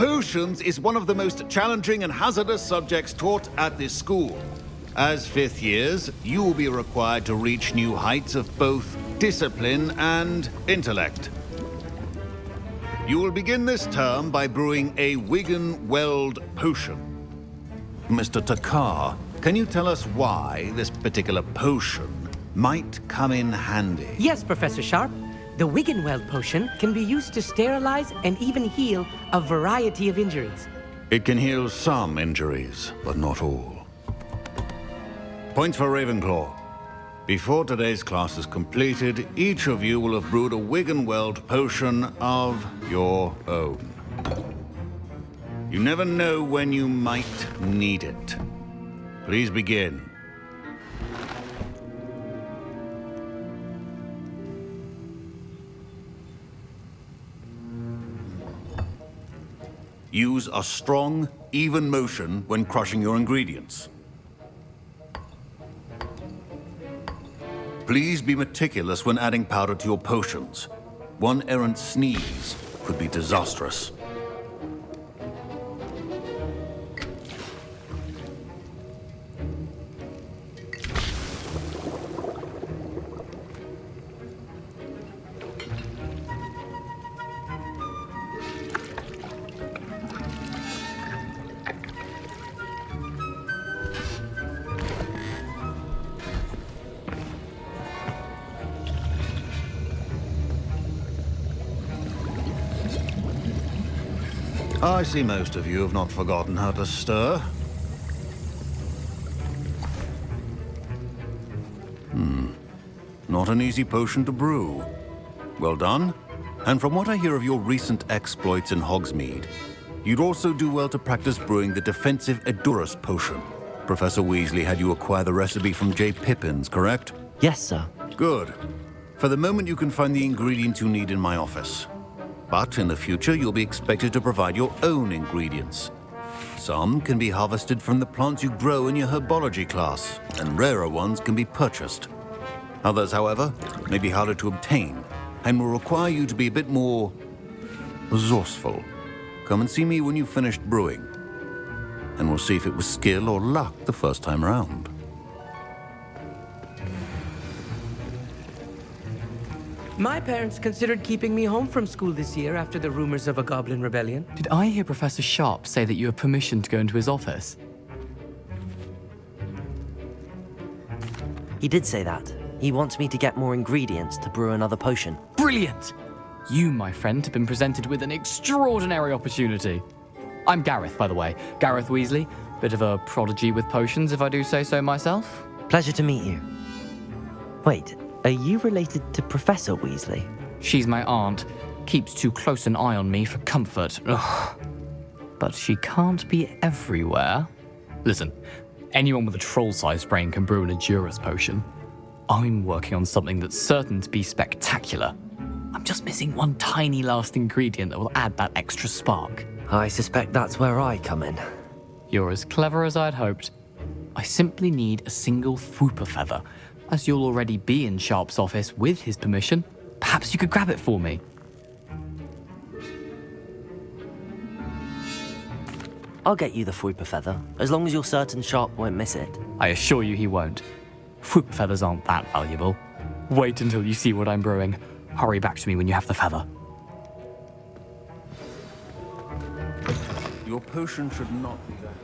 Potions is one of the most challenging and hazardous subjects taught at this school. As fifth years, you will be required to reach new heights of both discipline and intellect. You will begin this term by brewing a Wiggenweld potion. Mr. Takar, can you tell us why this particular potion might come in handy? Yes, Professor Sharp. The Wiggenweld potion can be used to sterilize and even heal a variety of injuries. It can heal some injuries, but not all. Points for Ravenclaw. Before today's class is completed, each of you will have brewed a Wiggenweld potion of your own. You never know when you might need it. Please begin. Use a strong, even motion when crushing your ingredients. Please be meticulous when adding powder to your potions. One errant sneeze could be disastrous. I see most of you have not forgotten how to stir. Not an easy potion to brew. Well done. And from what I hear of your recent exploits in Hogsmeade, you'd also do well to practice brewing the defensive Edurus potion. Professor Weasley had you acquire the recipe from J. Pippin's, correct? Yes, sir. Good. For the moment, you can find the ingredients you need in my office. But in the future, you'll be expected to provide your own ingredients. Some can be harvested from the plants you grow in your herbology class, and rarer ones can be purchased. Others, however, may be harder to obtain, and will require you to be a bit more resourceful. Come and see me when you've finished brewing, and we'll see if it was skill or luck the first time around. My parents considered keeping me home from school this year after the rumors of a goblin rebellion. Did I hear Professor Sharp say that you have permission to go into his office? He did say that. He wants me to get more ingredients to brew another potion. Brilliant! You, my friend, have been presented with an extraordinary opportunity. I'm Gareth, by the way. Gareth Weasley. Bit of a prodigy with potions, if I do say so myself. Pleasure to meet you. Wait, are you related to Professor Weasley? She's my aunt. Keeps too close an eye on me for comfort. Ugh. But she can't be everywhere. Listen, anyone with a troll-sized brain can brew an Edurus potion. I'm working on something that's certain to be spectacular. I'm just missing one tiny last ingredient that will add that extra spark. I suspect that's where I come in. You're as clever as I'd hoped. I simply need a single Fwooper feather. As you'll already be in Sharp's office with his permission, perhaps you could grab it for me. I'll get you the Fwooper feather, as long as you're certain Sharp won't miss it. I assure you he won't. Fwooper feathers aren't that valuable. Wait until you see what I'm brewing. Hurry back to me when you have the feather. Your potion should not be that.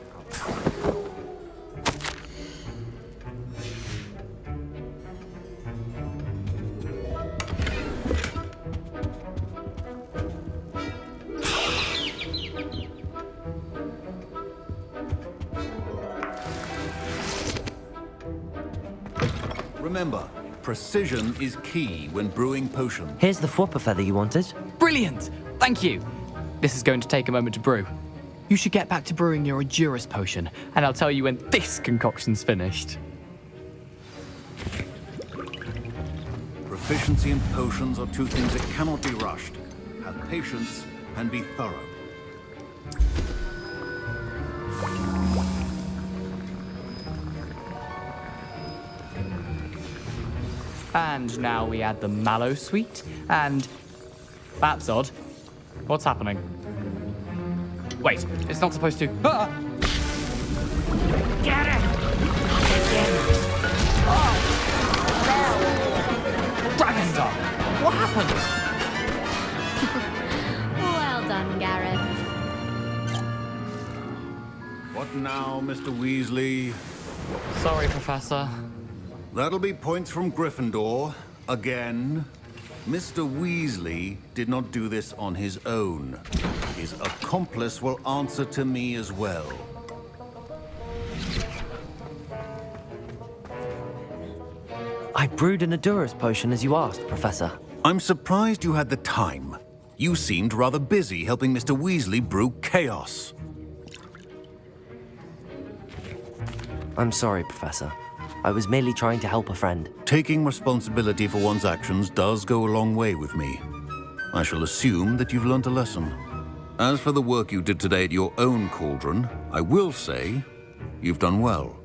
Remember, precision is key when brewing potions. Here's the Fwooper feather you wanted. Brilliant! Thank you! This is going to take a moment to brew. You should get back to brewing your Edurus potion, and I'll tell you when this concoction's finished. Proficiency in potions are two things that cannot be rushed. Have patience and be thorough. And now we add the mallow sweet, and... That's odd. What's happening? Wait, it's not supposed to. Ah! Get it! Oh! Dragon Dog! What happened? Well done, Gareth. What now, Mr. Weasley? Sorry, Professor. That'll be points from Gryffindor. Again. Mr. Weasley did not do this on his own. His accomplice will answer to me as well. I brewed an Adurus potion as you asked, Professor. I'm surprised you had the time. You seemed rather busy helping Mr. Weasley brew chaos. I'm sorry, Professor. I was merely trying to help a friend. Taking responsibility for one's actions does go a long way with me. I shall assume that you've learnt a lesson. As for the work you did today at your own cauldron, I will say you've done well.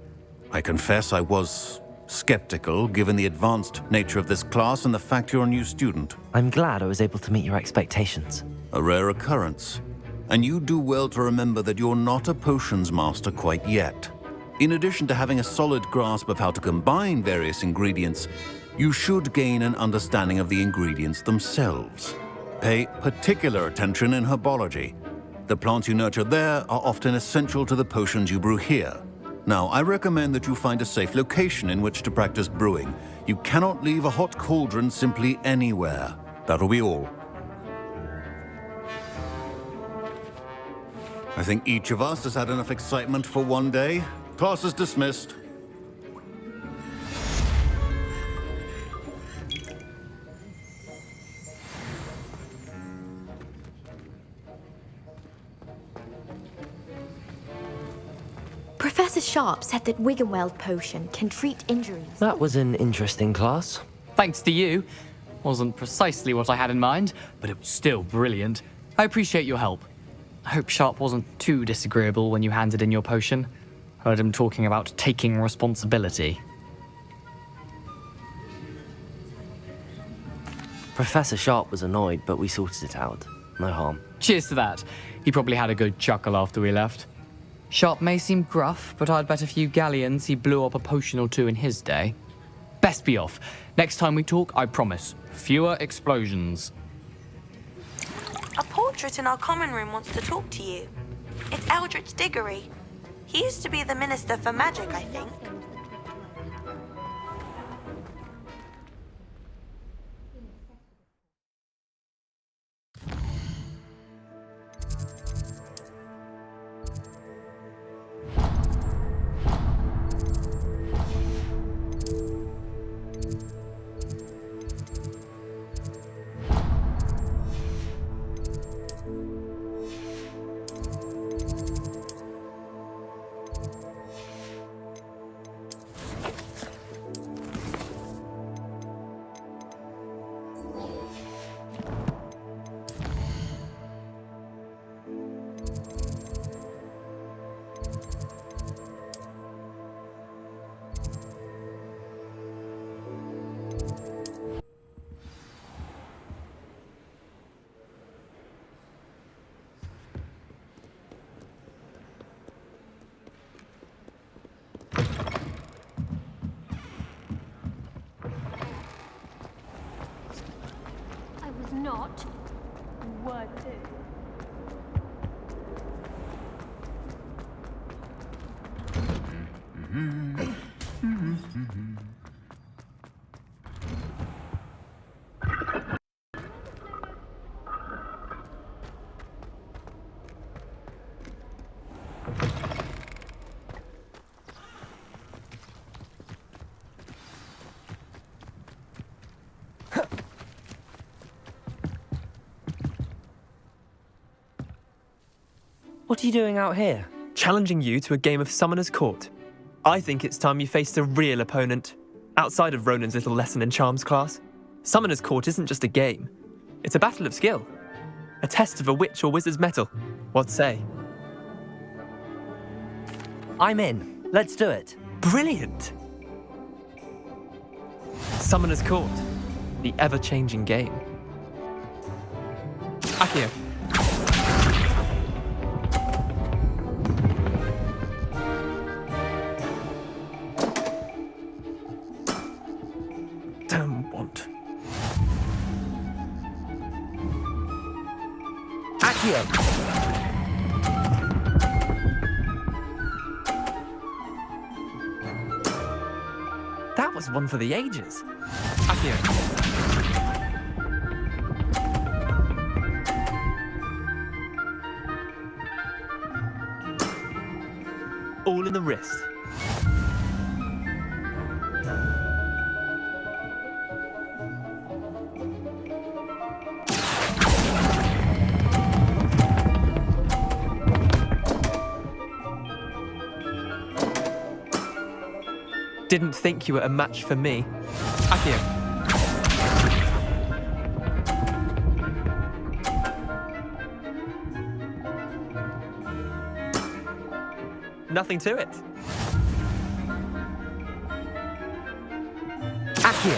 I confess I was skeptical given the advanced nature of this class and the fact you're a new student. I'm glad I was able to meet your expectations. A rare occurrence. And you do well to remember that you're not a potions master quite yet. In addition to having a solid grasp of how to combine various ingredients, you should gain an understanding of the ingredients themselves. Pay particular attention in herbology. The plants you nurture there are often essential to the potions you brew here. Now, I recommend that you find a safe location in which to practice brewing. You cannot leave a hot cauldron simply anywhere. That'll be all. I think each of us has had enough excitement for one day. Class is dismissed. Professor Sharp said that Wiggenweld potion can treat injuries. That was an interesting class. Thanks to you. Wasn't precisely what I had in mind, but it was still brilliant. I appreciate your help. I hope Sharp wasn't too disagreeable when you handed in your potion. Heard him talking about taking responsibility. Professor Sharp was annoyed, but we sorted it out. No harm. Cheers to that. He probably had a good chuckle after we left. Sharp may seem gruff, but I'd bet a few galleons he blew up a potion or two in his day. Best be off. Next time we talk, I promise, fewer explosions. A portrait in our common room wants to talk to you. It's Eldritch Diggory. He used to be the Minister for Magic, I think. Not word two. What are you doing out here? Challenging you to a game of Summoner's Court. I think it's time you faced a real opponent. Outside of Ronan's little lesson in charms class, Summoner's Court isn't just a game. It's a battle of skill. A test of a witch or wizard's mettle. What say? I'm in. Let's do it. Brilliant! Summoner's Court. The ever-changing game. Accio. Accio! That was one for the ages. Accio. All in the wrist. Didn't think you were a match for me. Accio. Nothing to it. Accio!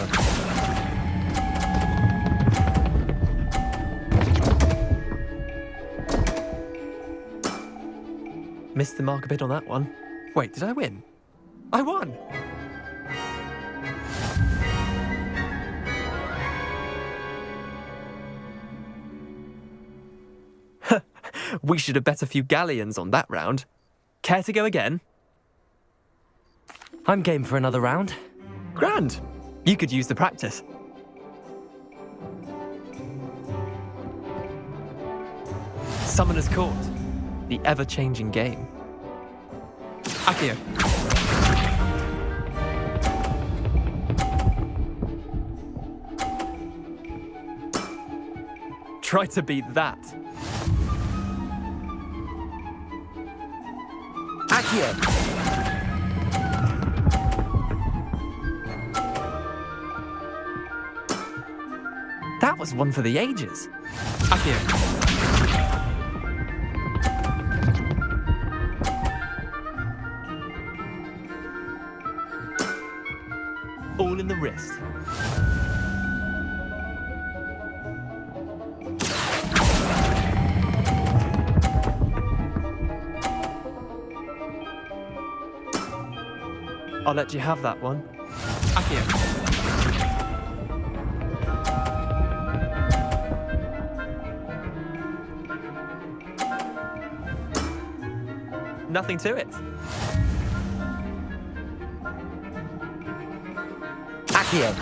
Missed the mark a bit on that one. Wait, did I win? I won! We should have bet a few galleons on that round. Care to go again? I'm game for another round. Grand! You could use the practice. Summoner's Court. The ever-changing game. Accio. Try to beat that. Accio! That was one for the ages. Accio. All in the wrist. I'll let you have that one. Accio. Nothing to it. Accio!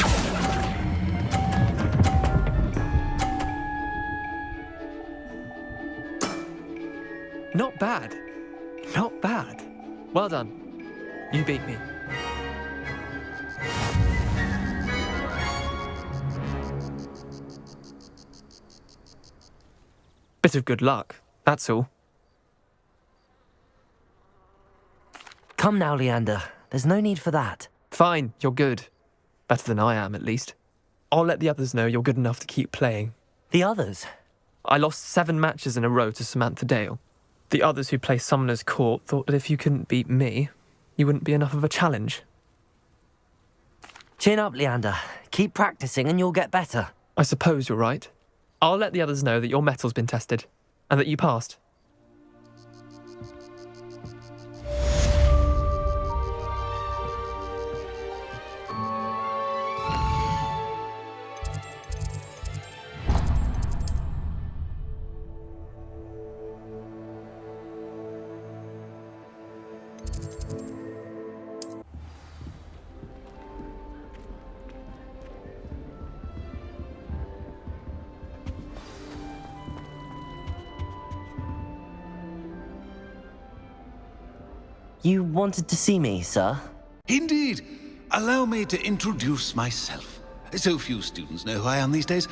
Not bad. Not bad. Well done. You beat me. Bit of good luck, that's all. Come now, Leander. There's no need for that. Fine, you're good. Better than I am, at least. I'll let the others know you're good enough to keep playing. The others? I lost 7 matches in a row to Samantha Dale. The others who play Summoner's Court thought that if you couldn't beat me, you wouldn't be enough of a challenge. Chin up, Leander. Keep practicing and you'll get better. I suppose you're right. I'll let the others know that your metal's been tested, and that you passed. You wanted to see me, sir? Indeed. Allow me to introduce myself. So few students know who I am these days.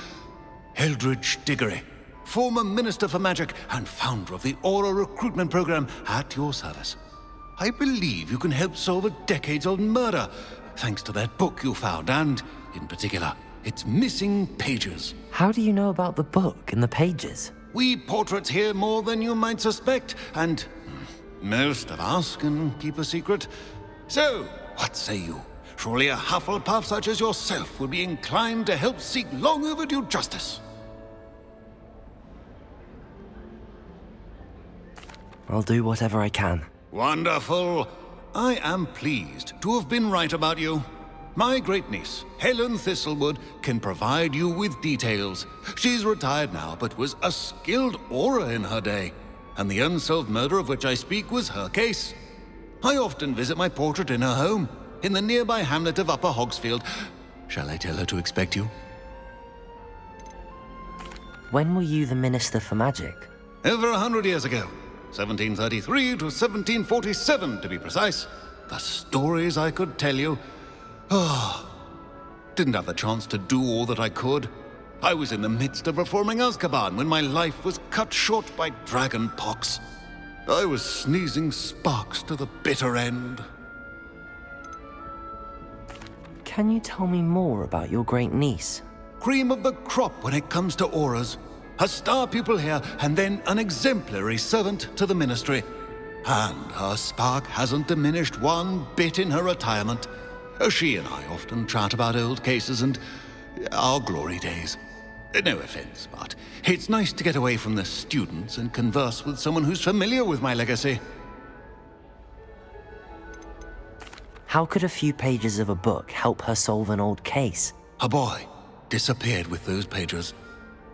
Eldridge Diggory, former Minister for Magic and founder of the Aura Recruitment Program, at your service. I believe you can help solve a decades-old murder, thanks to that book you found, and, in particular, its missing pages. How do you know about the book and the pages? We portraits hear more than you might suspect, and most of us can keep a secret. So, what say you? Surely a Hufflepuff such as yourself would be inclined to help seek long overdue justice. I'll do whatever I can. Wonderful. I am pleased to have been right about you. My great-niece, Helen Thistlewood, can provide you with details. She's retired now, but was a skilled aura in her day, and the unsolved murder of which I speak was her case. I often visit my portrait in her home, in the nearby hamlet of Upper Hogsfield. Shall I tell her to expect you? When were you the Minister for Magic? Over 100 years ago. 1733 to 1747, to be precise. The stories I could tell you. Didn't have the chance to do all that I could. I was in the midst of reforming Azkaban when my life was cut short by dragon pox. I was sneezing sparks to the bitter end. Can you tell me more about your great niece? Cream of the crop when it comes to auras. A star pupil here, and then an exemplary servant to the ministry. And her spark hasn't diminished one bit in her retirement. She and I often chat about old cases and our glory days. No offense, but it's nice to get away from the students and converse with someone who's familiar with my legacy. How could a few pages of a book help her solve an old case? A boy disappeared with those pages,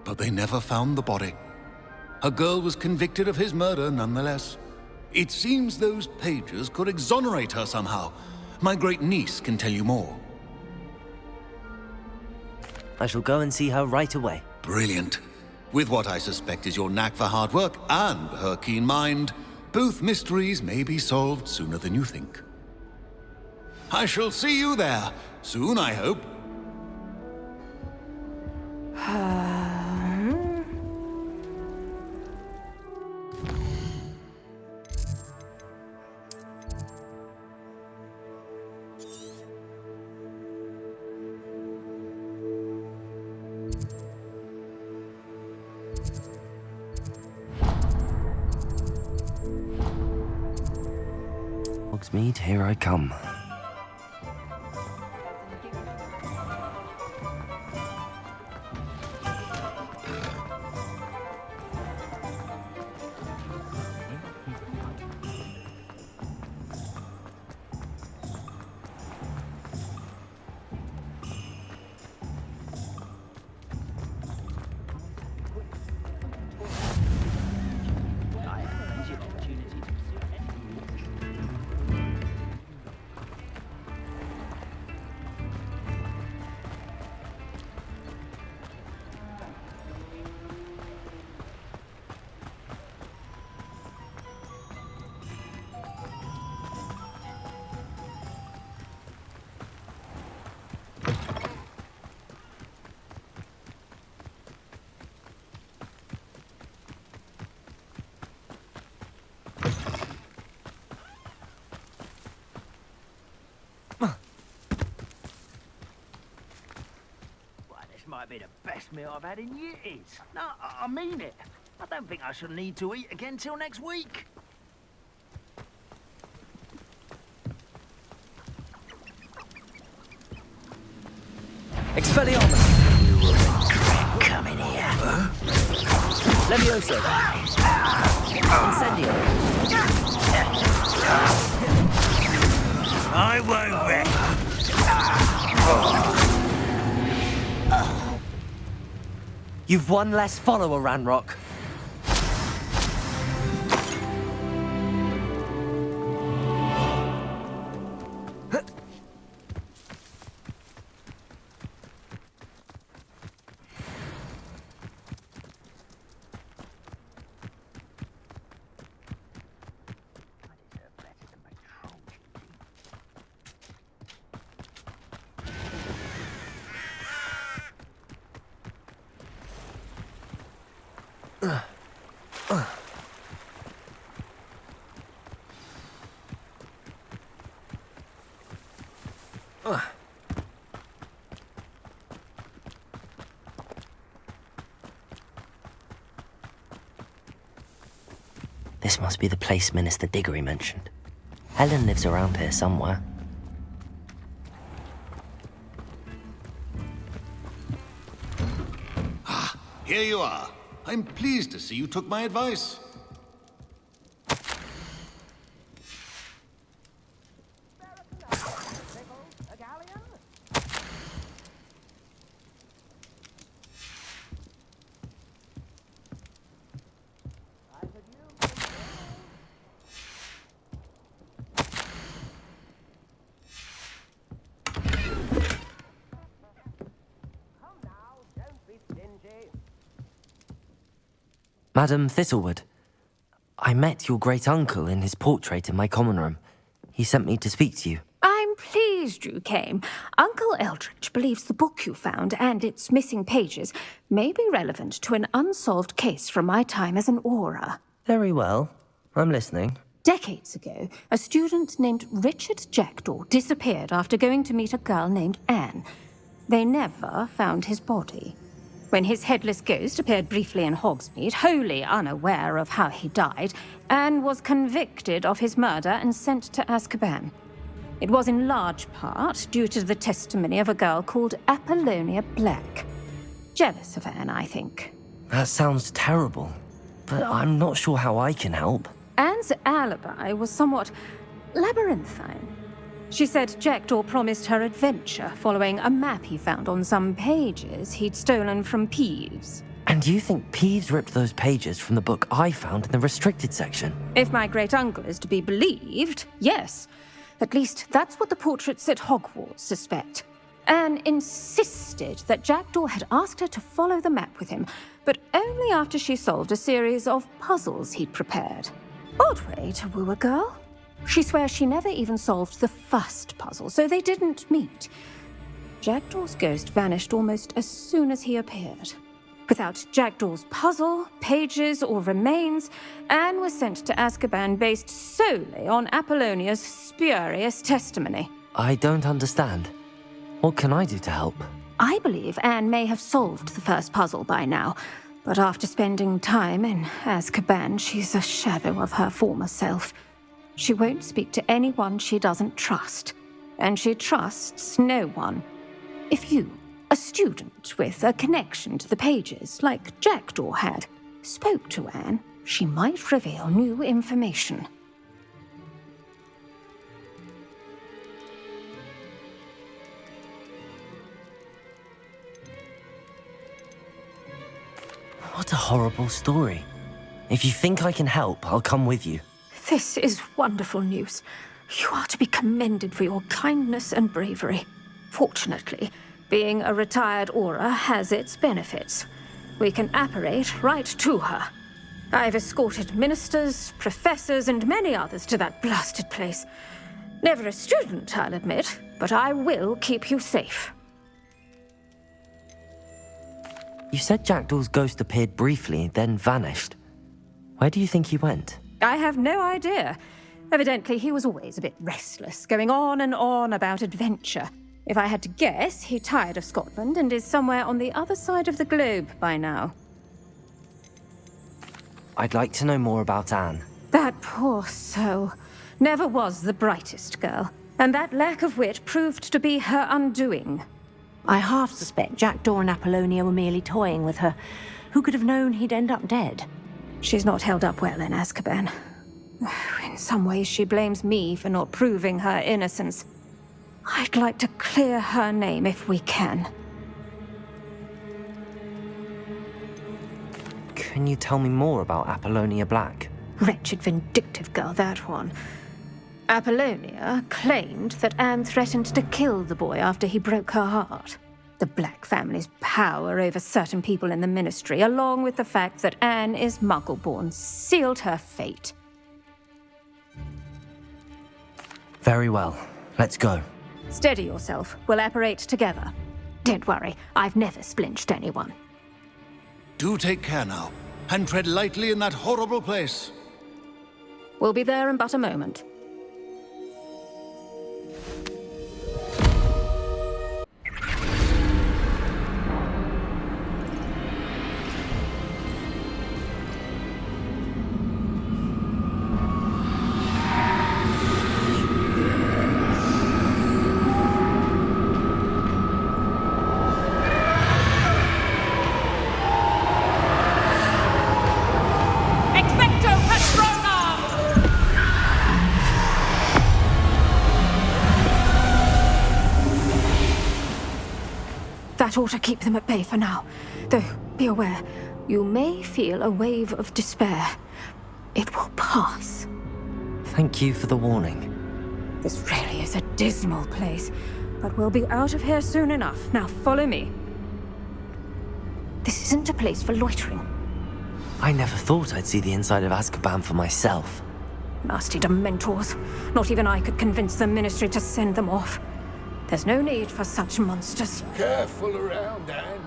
but they never found the body. A girl was convicted of his murder nonetheless. It seems those pages could exonerate her somehow. My great-niece can tell you more. I shall go and see her right away. Brilliant. With what I suspect is your knack for hard work and her keen mind, both mysteries may be solved sooner than you think. I shall see you there, soon I hope. Hogsmeade, here I come. Might be the best meal I've had in years. No, I mean it. I don't think I shall need to eat again till next week. Expelliarmus! Come in here. Levioso! Incendio! I won't rest. You've one less follower, Ranrock. This must be the place Minister Diggory mentioned. Helen lives around here somewhere. Here you are. I'm pleased to see you took my advice. Madam Thistlewood, I met your great-uncle in his portrait in my common room. He sent me to speak to you. I'm pleased you came. Uncle Eldridge believes the book you found and its missing pages may be relevant to an unsolved case from my time as an aura. Very well. I'm listening. Decades ago, a student named Richard Jackdaw disappeared after going to meet a girl named Anne. They never found his body. When his headless ghost appeared briefly in Hogsmeade, wholly unaware of how he died, Anne was convicted of his murder and sent to Azkaban. It was in large part due to the testimony of a girl called Apollonia Black. Jealous of Anne, I think. That sounds terrible, but I'm not sure how I can help. Anne's alibi was somewhat labyrinthine. She said Jackdaw promised her adventure following a map he found on some pages he'd stolen from Peeves. And you think Peeves ripped those pages from the book I found in the restricted section? If my great-uncle is to be believed, yes. At least that's what the portraits at Hogwarts suspect. Anne insisted that Jackdaw had asked her to follow the map with him, but only after she solved a series of puzzles he'd prepared. Odd way to woo a girl. She swears she never even solved the first puzzle, so they didn't meet. Jackdaw's ghost vanished almost as soon as he appeared. Without Jackdaw's puzzle, pages, or remains, Anne was sent to Azkaban based solely on Apollonia's spurious testimony. I don't understand. What can I do to help? I believe Anne may have solved the first puzzle by now, but after spending time in Azkaban, she's a shadow of her former self. She won't speak to anyone she doesn't trust, and she trusts no one. If you, a student with a connection to the pages, like Jackdaw had, spoke to Anne, she might reveal new information. What a horrible story. If you think I can help, I'll come with you. This is wonderful news. You are to be commended for your kindness and bravery. Fortunately, being a retired aura has its benefits. We can apparate right to her. I've escorted ministers, professors, and many others to that blasted place. Never a student, I'll admit, but I will keep you safe. You said Jackdaw's ghost appeared briefly, then vanished. Where do you think he went? I have no idea. Evidently, he was always a bit restless, going on and on about adventure. If I had to guess, he tired of Scotland and is somewhere on the other side of the globe by now. I'd like to know more about Anne. That poor soul. Never was the brightest girl, and that lack of wit proved to be her undoing. I half suspect Jackdaw and Apollonia were merely toying with her. Who could have known he'd end up dead? She's not held up well in Azkaban. In some ways, she blames me for not proving her innocence. I'd like to clear her name if we can. Can you tell me more about Apollonia Black? Wretched, vindictive girl, that one. Apollonia claimed that Anne threatened to kill the boy after he broke her heart. The Black family's power over certain people in the Ministry, along with the fact that Anne is Muggle-born, sealed her fate. Very well. Let's go. Steady yourself. We'll apparate together. Don't worry, I've never splinched anyone. Do take care now, and tread lightly in that horrible place. We'll be there in but a moment. That ought to keep them at bay for now. Though, be aware, you may feel a wave of despair. It will pass. Thank you for the warning. This really is a dismal place, but we'll be out of here soon enough. Now follow me. This isn't a place for loitering. I never thought I'd see the inside of Azkaban for myself. Nasty Dementors. Not even I could convince the Ministry to send them off. There's no need for such monsters. Careful around, Anne.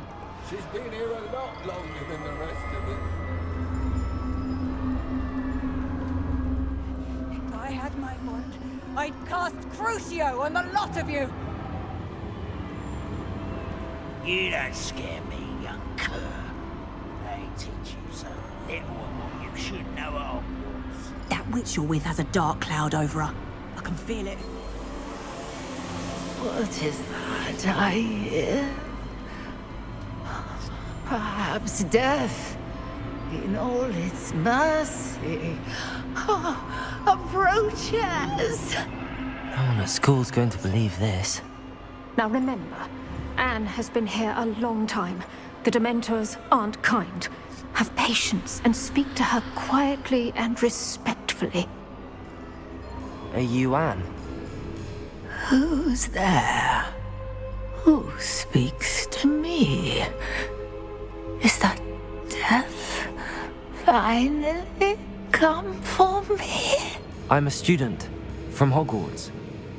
She's been here a lot longer than the rest of them. If I had my wand, I'd cast Crucio on the lot of you! You don't scare me, young cur. They teach you so little of what you should know at Hogwarts. That witch you're with has a dark cloud over her. I can feel it. What is that I hear? Perhaps death, in all its mercy, approaches. No one at school's going to believe this. Now remember, Anne has been here a long time. The Dementors aren't kind. Have patience and speak to her quietly and respectfully. Are you Anne? Who's there? Who speaks to me? Is that death finally come for me? I'm a student from Hogwarts.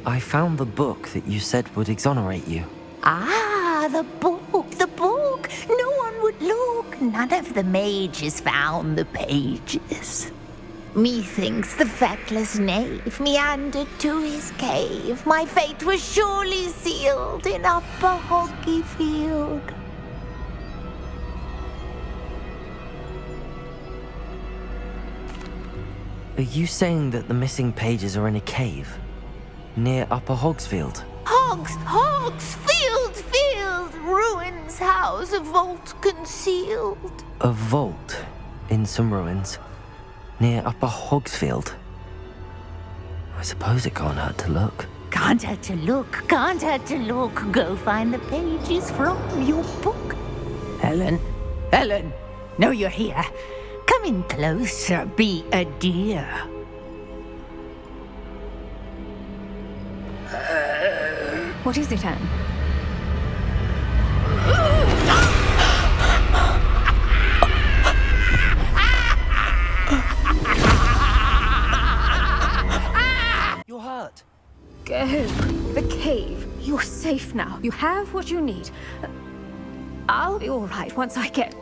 I found the book that you said would exonerate you. Ah, the book, the book. No one would look. None of the mages found the pages. Methinks the feckless knave meandered to his cave. My fate was surely sealed in Upper Hoggyfield. Are you saying that the missing pages are in a cave near Upper Hogsfield? Field, ruins house, a vault concealed. A vault in some ruins near Upper Hogsfield. I suppose it can't hurt to look. Can't hurt to look. Go find the pages from your book. Helen, know you're here. Come in closer, be a dear. What is it, Anne? You're hurt. Go. The cave. You're safe now. You have what you need. I'll be all right once I get...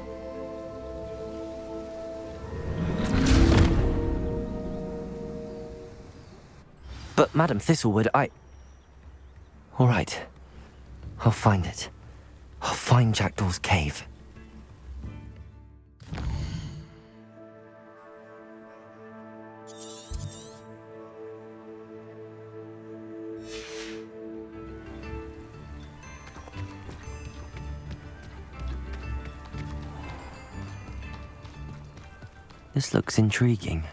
But Madam Thistlewood, All right. I'll find it. I'll find Jackdaw's cave. This looks intriguing.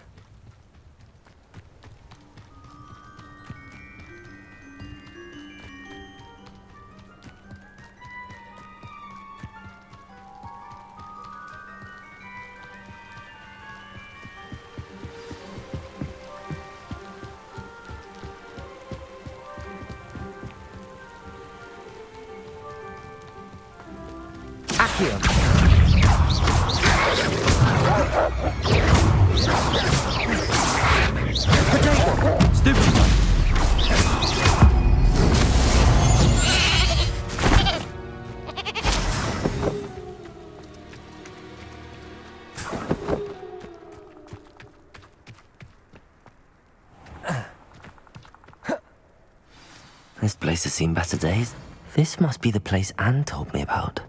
This place has seen better days. This must be the place Anne told me about.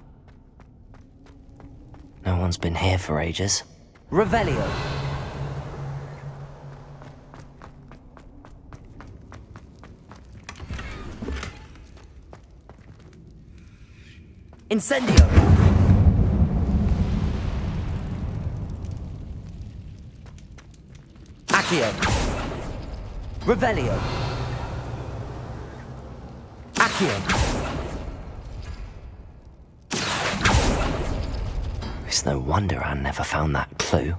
No one's been here for ages. Revelio! Incendio! Accio! Revelio! It's no wonder Anne never found that clue.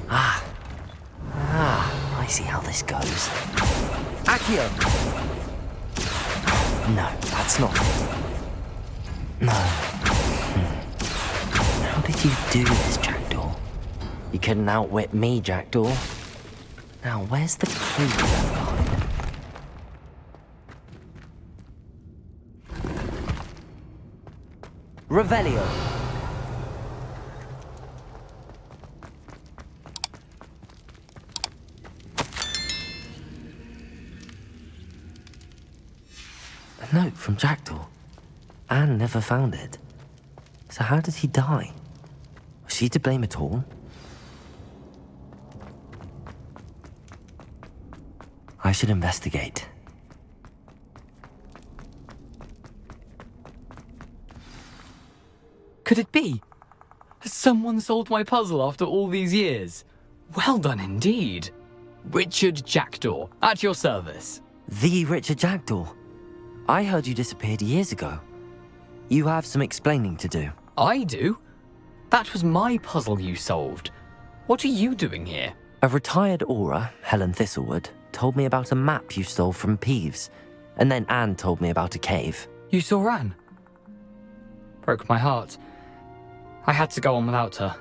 I see how this goes. Accio! No, that's not it. No. How did you do this, Jackdaw? You couldn't outwit me, Jackdaw. Now, where's the clue left behind? Revelio. A note from Jackdaw. Anne never found it. So how did he die? Was she to blame at all? I should investigate. Could it be? Has someone solved my puzzle after all these years? Well done indeed. Richard Jackdaw, at your service. The Richard Jackdaw. I heard you disappeared years ago. You have some explaining to do. I do? That was my puzzle you solved. What are you doing here? A retired aura, Helen Thistlewood, told me about a map you stole from Peeves, and then Anne told me about a cave. You saw Anne? Broke my heart. I had to go on without her.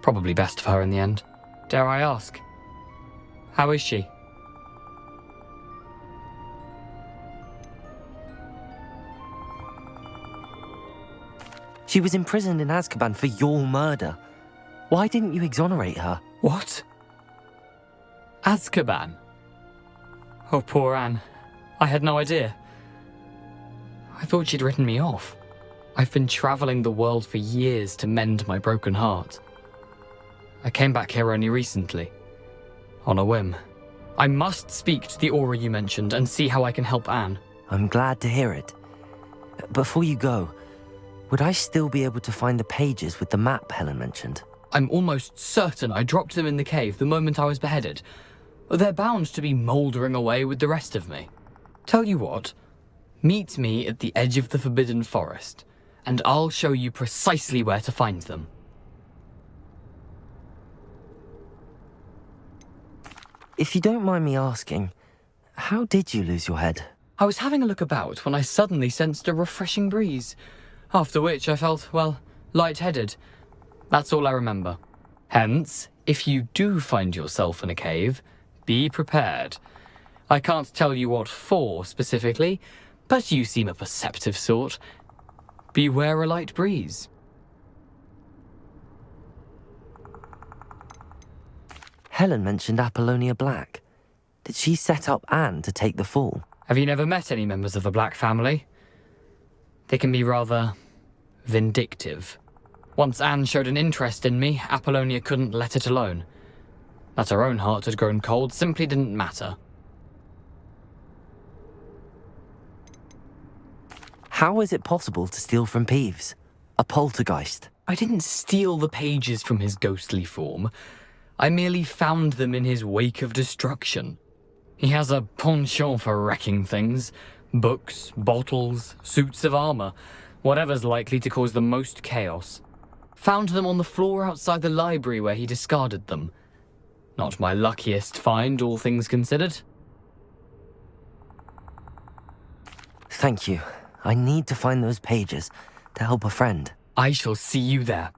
Probably best for her in the end. Dare I ask? How is she? She was imprisoned in Azkaban for your murder. Why didn't you exonerate her? What? Azkaban? Oh, poor Anne. I had no idea. I thought she'd written me off. I've been traveling the world for years to mend my broken heart. I came back here only recently, on a whim. I must speak to the aura you mentioned and see how I can help Anne. I'm glad to hear it. Before you go, would I still be able to find the pages with the map Helen mentioned? I'm almost certain I dropped them in the cave the moment I was beheaded. They're bound to be mouldering away with the rest of me. Tell you what, meet me at the edge of the Forbidden Forest, and I'll show you precisely where to find them. If you don't mind me asking, how did you lose your head? I was having a look about when I suddenly sensed a refreshing breeze, after which I felt, well, lightheaded. That's all I remember. Hence, if you do find yourself in a cave, be prepared. I can't tell you what for specifically, but you seem a perceptive sort. Beware a light breeze. Helen mentioned Apollonia Black. Did she set up Anne to take the fall? Have you never met any members of the Black family? They can be rather vindictive. Once Anne showed an interest in me, Apollonia couldn't let it alone. That her own heart had grown cold simply didn't matter. How is it possible to steal from Peeves? A poltergeist? I didn't steal the pages from his ghostly form. I merely found them in his wake of destruction. He has a penchant for wrecking things. Books, bottles, suits of armor, whatever's likely to cause the most chaos. Found them on the floor outside the library where he discarded them. Not my luckiest find, all things considered. Thank you. I need to find those pages to help a friend. I shall see you there.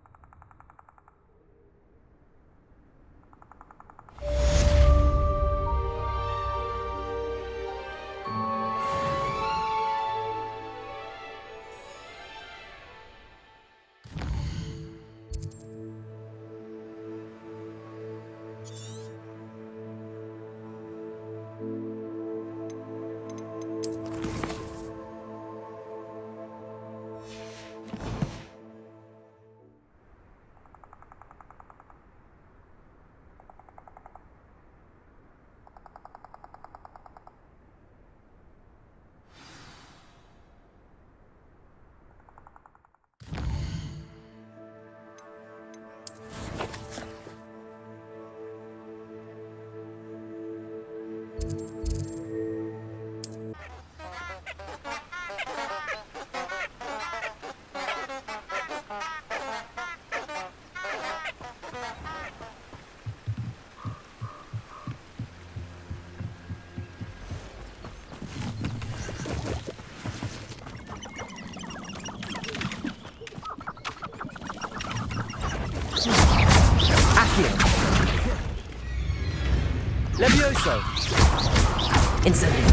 Accio. Levioso. Incendio.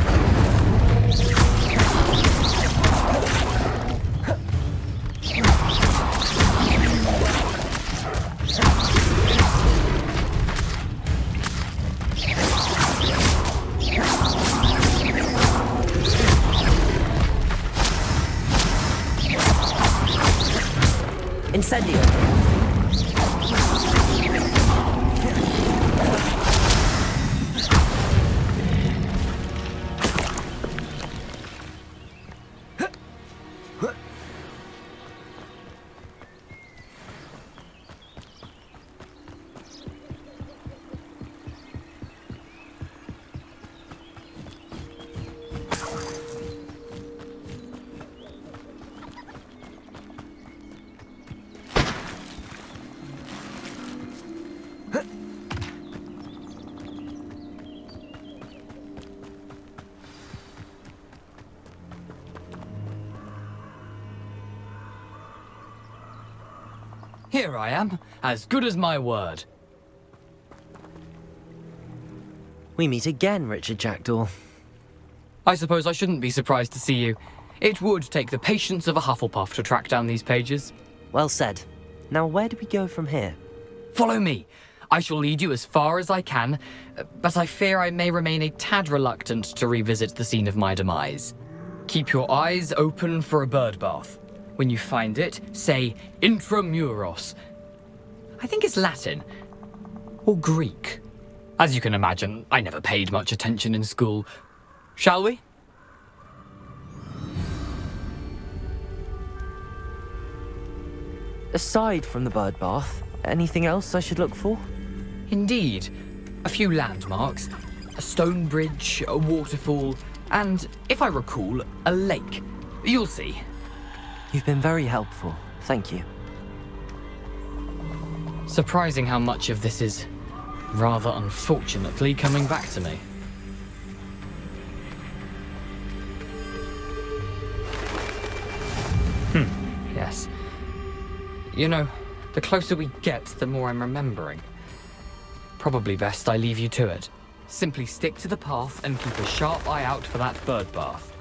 Incendio. Here I am, as good as my word. We meet again, Richard Jackdaw. I suppose I shouldn't be surprised to see you. It would take the patience of a Hufflepuff to track down these pages. Well said. Now, where do we go from here? Follow me. I shall lead you as far as I can, but I fear I may remain a tad reluctant to revisit the scene of my demise. Keep your eyes open for a bird bath. When you find it, say intramuros. I think it's Latin. Or Greek. As you can imagine, I never paid much attention in school. Shall we? Aside from the bird bath, anything else I should look for? Indeed. A few landmarks. A stone bridge, a waterfall, and, if I recall, a lake. You'll see. You've been very helpful. Thank you. Surprising how much of this is, rather unfortunately, coming back to me. Yes. You know, the closer we get, the more I'm remembering. Probably best I leave you to it. Simply stick to the path and keep a sharp eye out for that bird bath.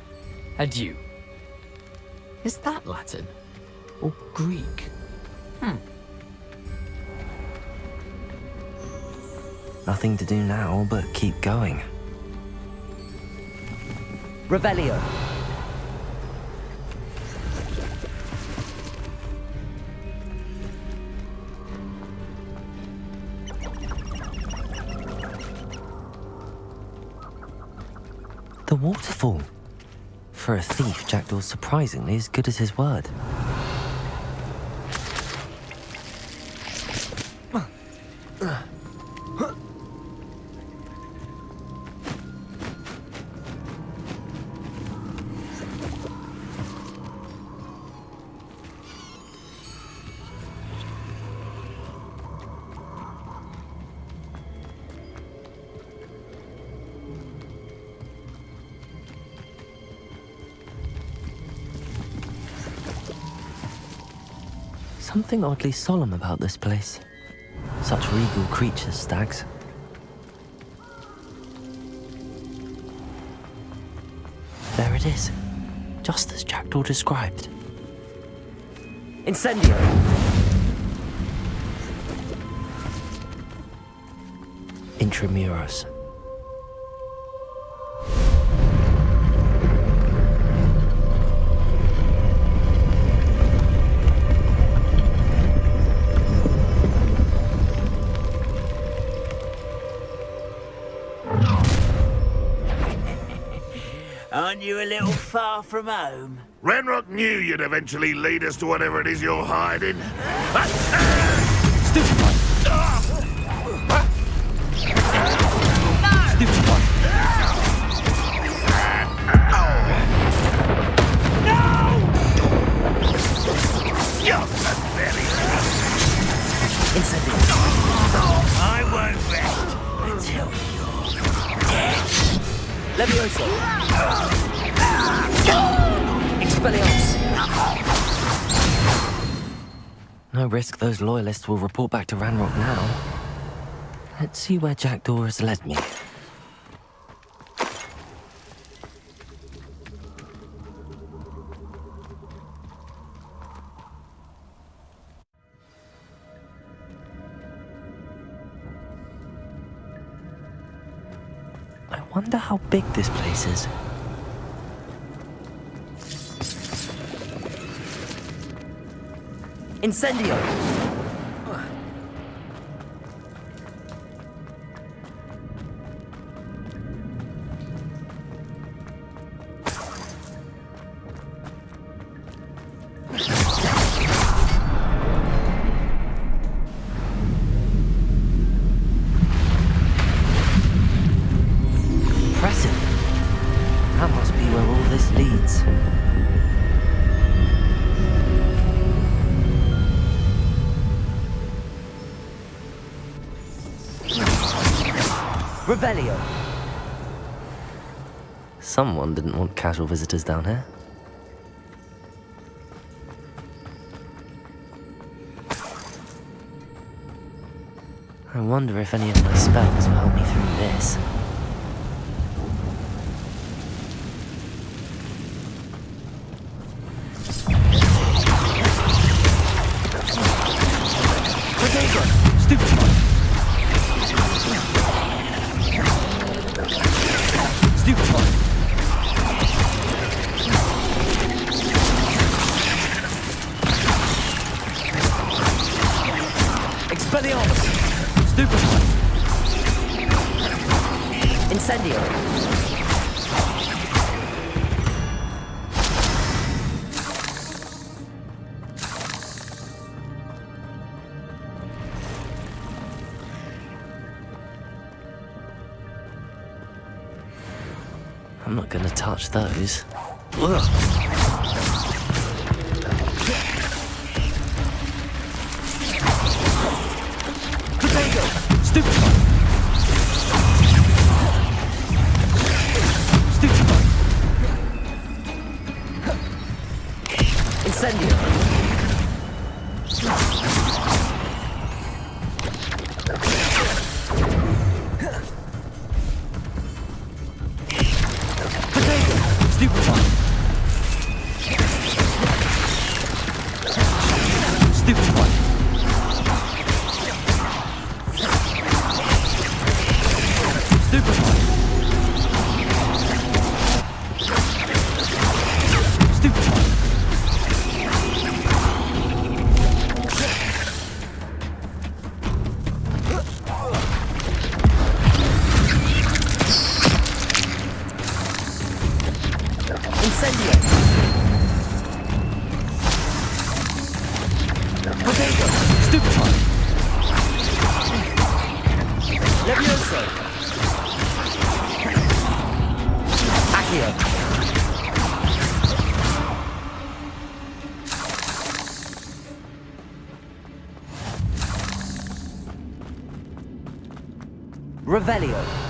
Adieu. Is that Latin? Or Greek? Nothing to do now but keep going. Revelio. The waterfall. For a thief, Jackdaw's surprisingly as good as his word. Something oddly solemn about this place. Such regal creatures, stags. There it is, just as Jackdaw described. Incendio! Intramuros. Aren't you a little far from home? Renrock knew you'd eventually lead us to whatever it is you're hiding. Stupid one! Stupid one! No! You're pathetic. Incendio. I won't rest until you're dead. Levioso. Expelliarmus. No risk those loyalists will report back to Ranrock now. Let's see where Jackdaw has led me. I wonder how big this place is. Incendio! Impressive. That must be where all this leads. Revelio. Someone didn't want casual visitors down here. I wonder if any of my spells will help me through this. Incendio. I'm not gonna touch those. Ugh. Revelio.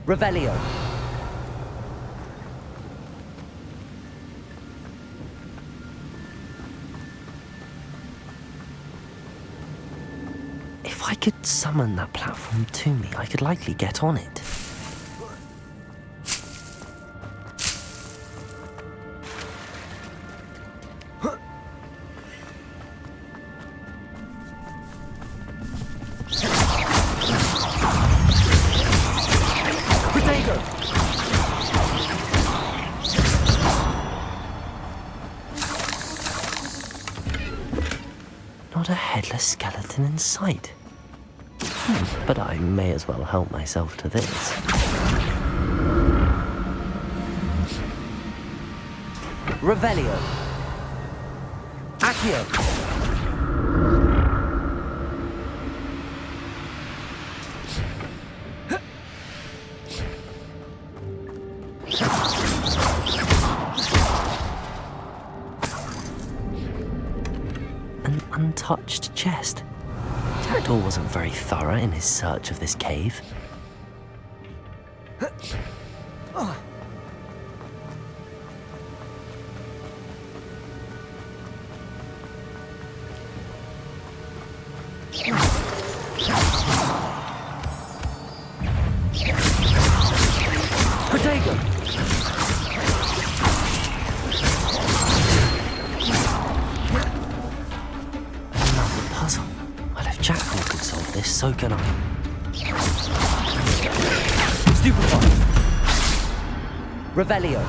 Revelio. If If I could summon that platform to me, I could likely get on it. Not a headless skeleton in sight. But I may as well help myself to this. Revelio. Accio. An untouched chest. Jackdaw wasn't very thorough in his search of this cave. So can I. Stupefy. Revelio.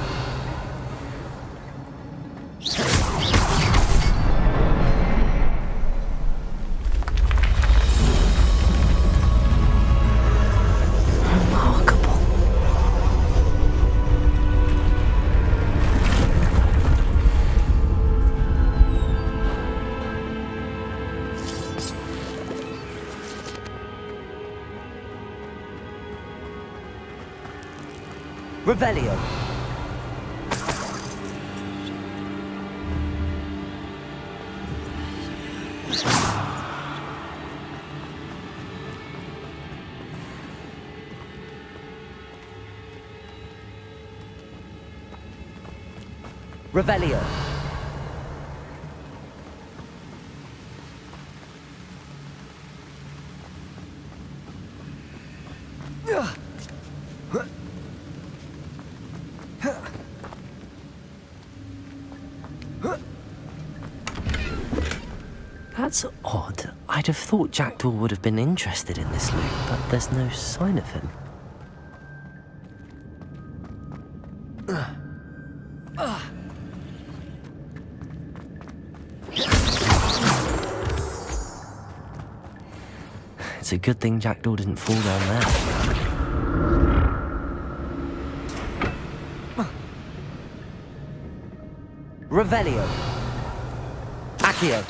Remarkable. Revelio. Revelio. That's odd. I'd have thought Jackdaw would have been interested in this loot, but there's no sign of him. It's a good thing Jackdaw didn't fall down there. Revelio. Accio.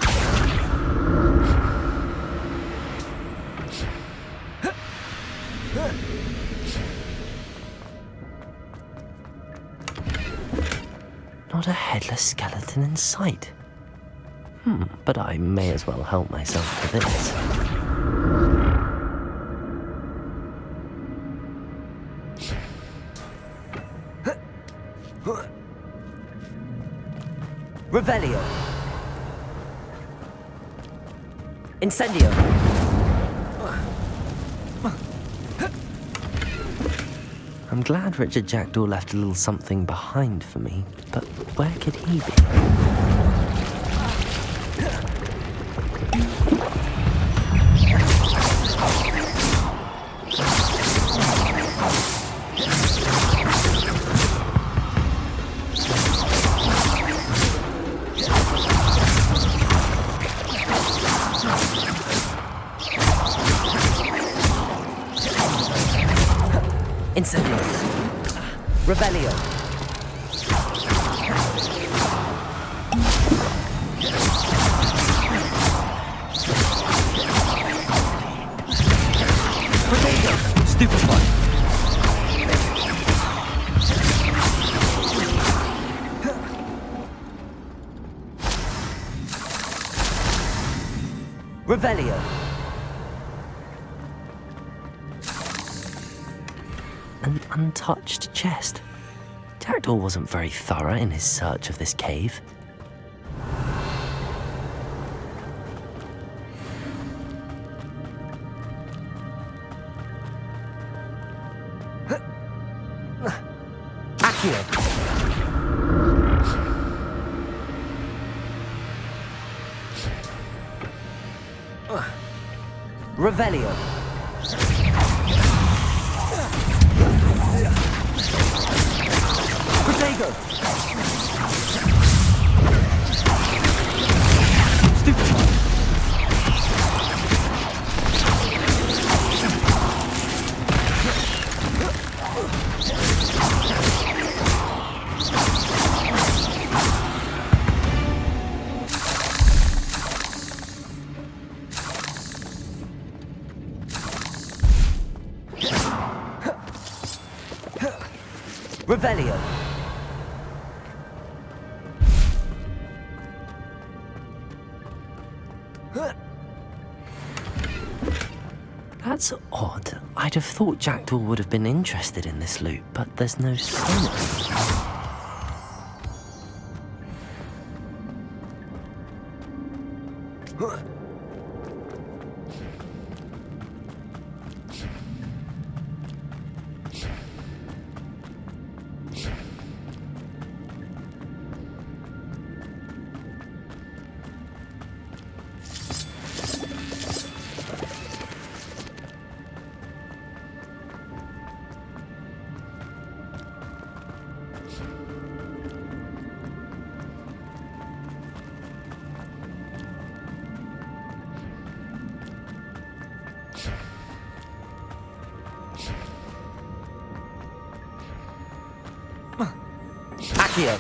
Not a headless skeleton in sight. But I may as well help myself to this. Revelio. Incendio. I'm glad Richard Jackdaw left a little something behind for me, but where could he be? Incendio. Revelio. Stupefy. Revelio. An untouched chest. Jackdaw wasn't very thorough in his search of this cave. Revelio. Protego. Stupefy. Revelio. That's odd. I'd have thought Jackdaw would have been interested in this loot, but there's no sign of it. Accio.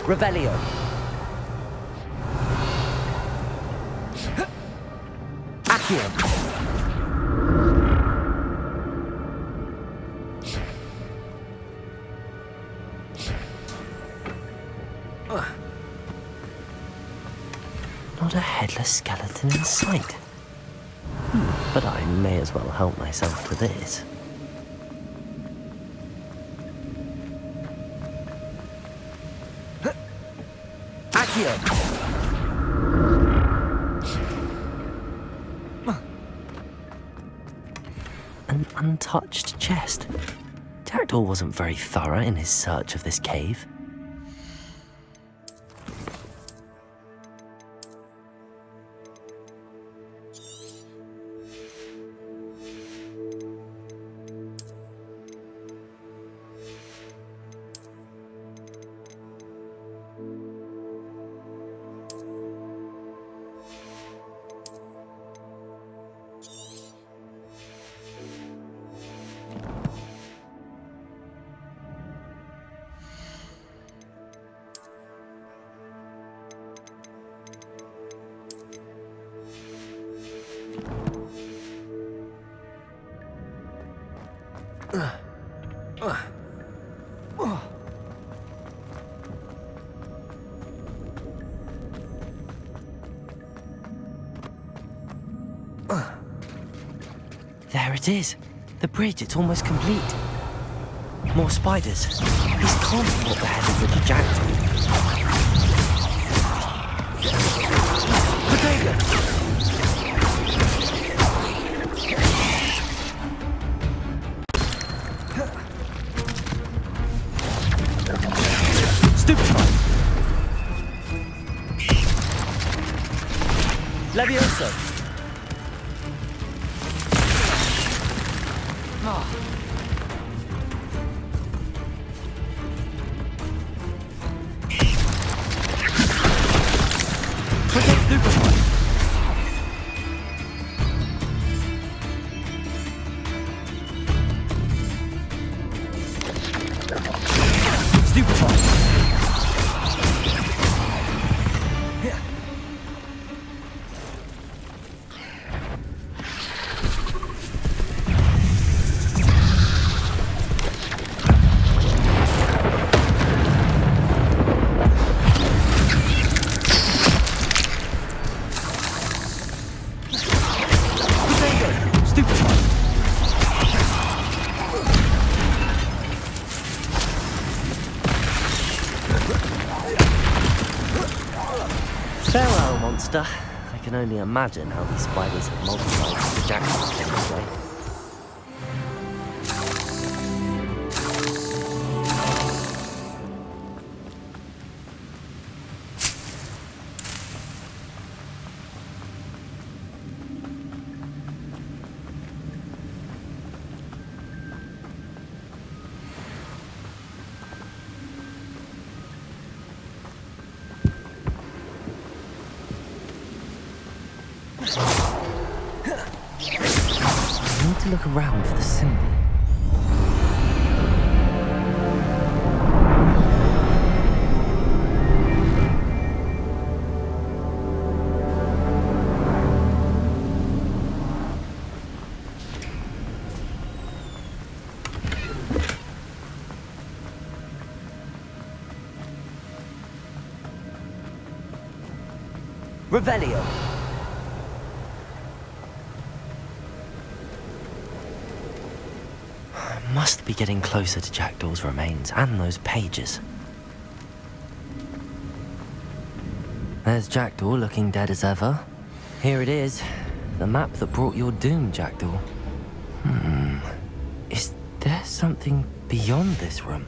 Revelio. Accio. Not a headless skeleton in sight. But I may as well help myself to this. Accio! An untouched chest. Jackdaw wasn't very thorough in his search of this cave. There it is. The bridge, it's almost complete. More spiders. These can't be what the head of Richard Jackdaw. Potato! Stupefy! Levioso! Farewell, monster. I can only imagine how these spiders have multiplied since Jackdaw came this way. I need to look around for the symbol. Revelio. Must be getting closer to Jackdaw's remains and those pages. There's Jackdaw looking dead as ever. Here it is, the map that brought your doom, Jackdaw. Is there something beyond this room?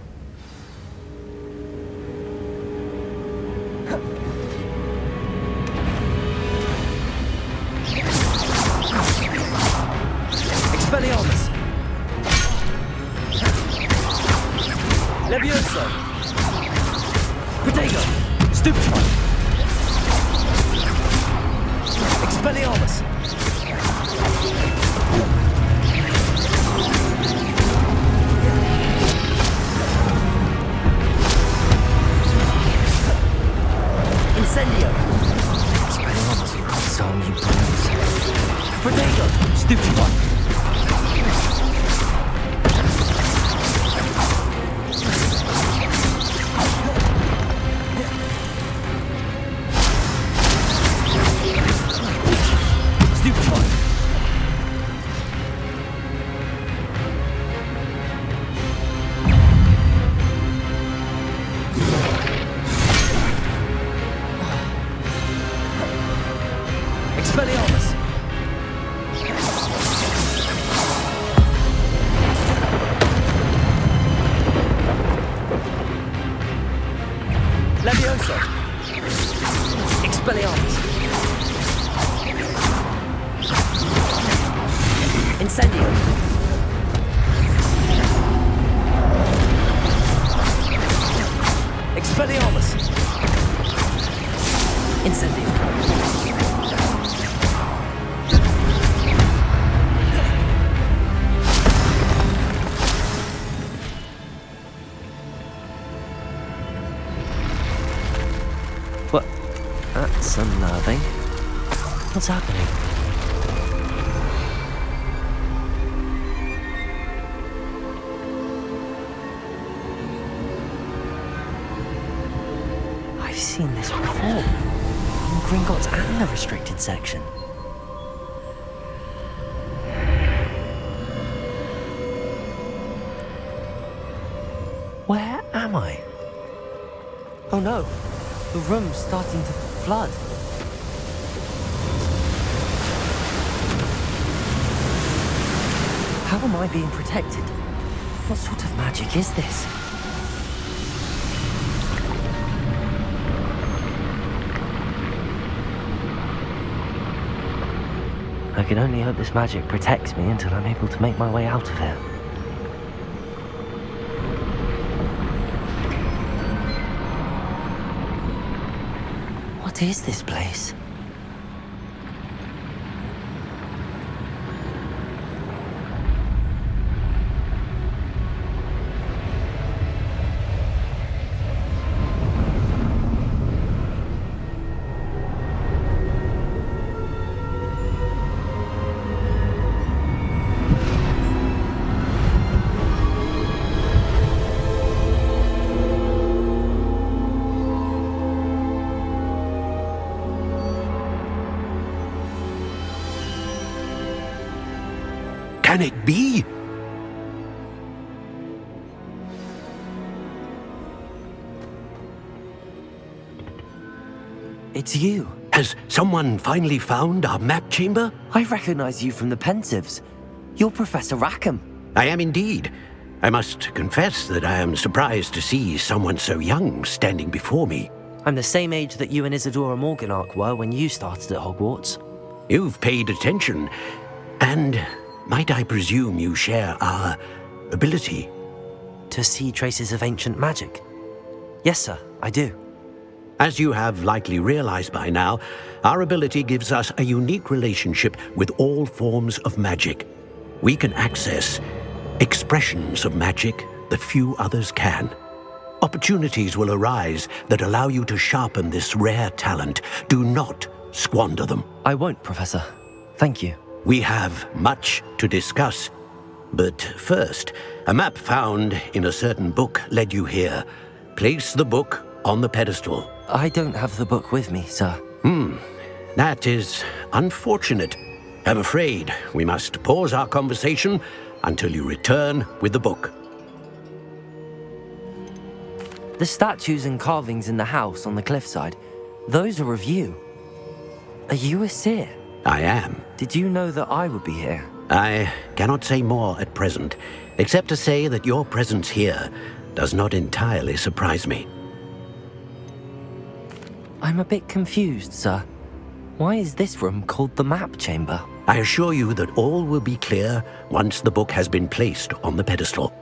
Expelliarmus! Levioso! Potato! Stupefy! Expelliarmus! Incendio! Expelliarmus, some you bronze. Potato! Stupefy! Expelliarmus! Levioso! Expelliarmus! Incendio! Expelliarmus! Incendio! What? That's unnerving. What's happening? I've seen this before. In Gringotts and the restricted section. Where am I? Oh no. The room's starting to flood. How am I being protected? What sort of magic is this? I can only hope this magic protects me until I'm able to make my way out of here. What is this place? Can it be? It's you. Has someone finally found our map chamber? I recognize you from the Pensieves. You're Professor Rackham. I am indeed. I must confess that I am surprised to see someone so young standing before me. I'm the same age that you and Isadora Morganach were when you started at Hogwarts. You've paid attention, and might I presume you share our ability? To see traces of ancient magic? Yes, sir, I do. As you have likely realized by now, our ability gives us a unique relationship with all forms of magic. We can access expressions of magic that few others can. Opportunities will arise that allow you to sharpen this rare talent. Do not squander them. I won't, Professor. Thank you. We have much to discuss. But first, a map found in a certain book led you here. Place the book on the pedestal. I don't have the book with me, sir. That is unfortunate. I'm afraid we must pause our conversation until you return with the book. The statues and carvings in the house on the cliffside, those are of you. Are you a seer? I am. Did you know that I would be here? I cannot say more at present, except to say that your presence here does not entirely surprise me. I'm a bit confused, sir. Why is this room called the map chamber? I assure you that all will be clear once the book has been placed on the pedestal.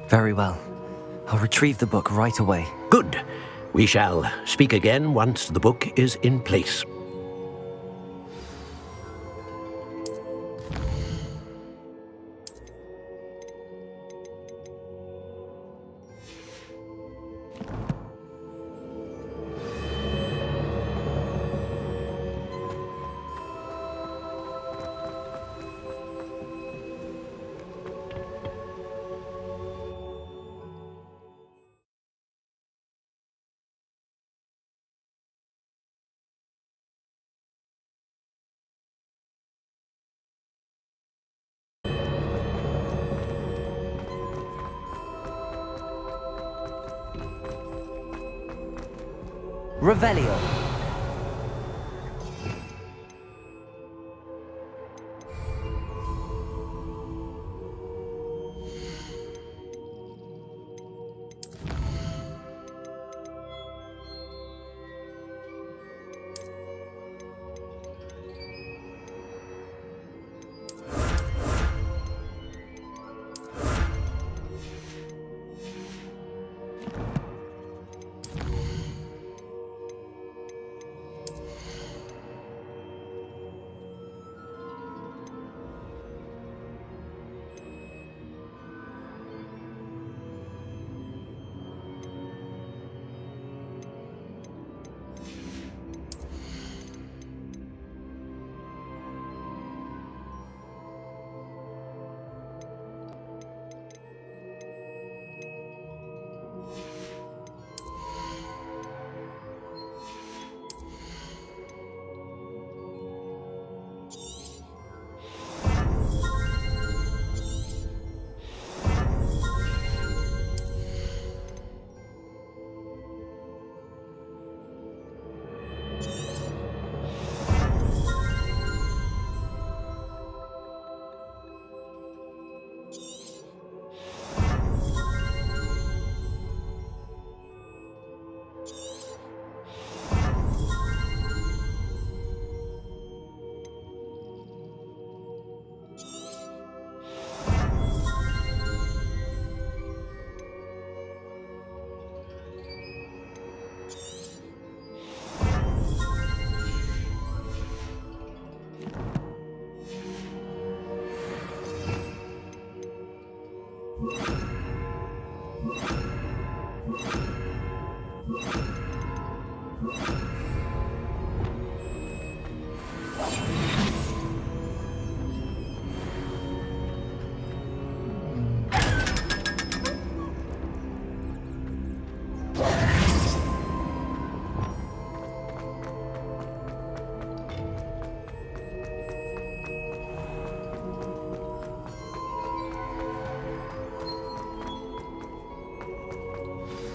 Very well. I'll retrieve the book right away. Good. We shall speak again once the book is in place. Revelio.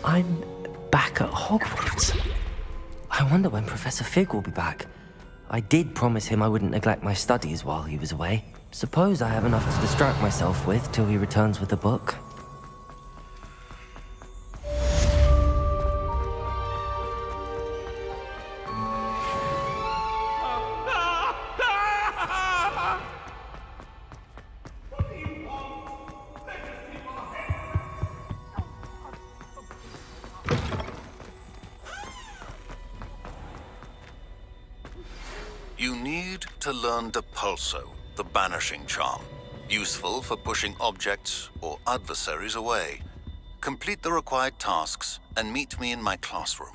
I'm back at Hogwarts. I wonder when Professor Fig will be back. I did promise him I wouldn't neglect my studies while he was away. Suppose I have enough to distract myself with till he returns with the book. You need to learn Depulso, the banishing charm. Useful for pushing objects or adversaries away. Complete the required tasks and meet me in my classroom.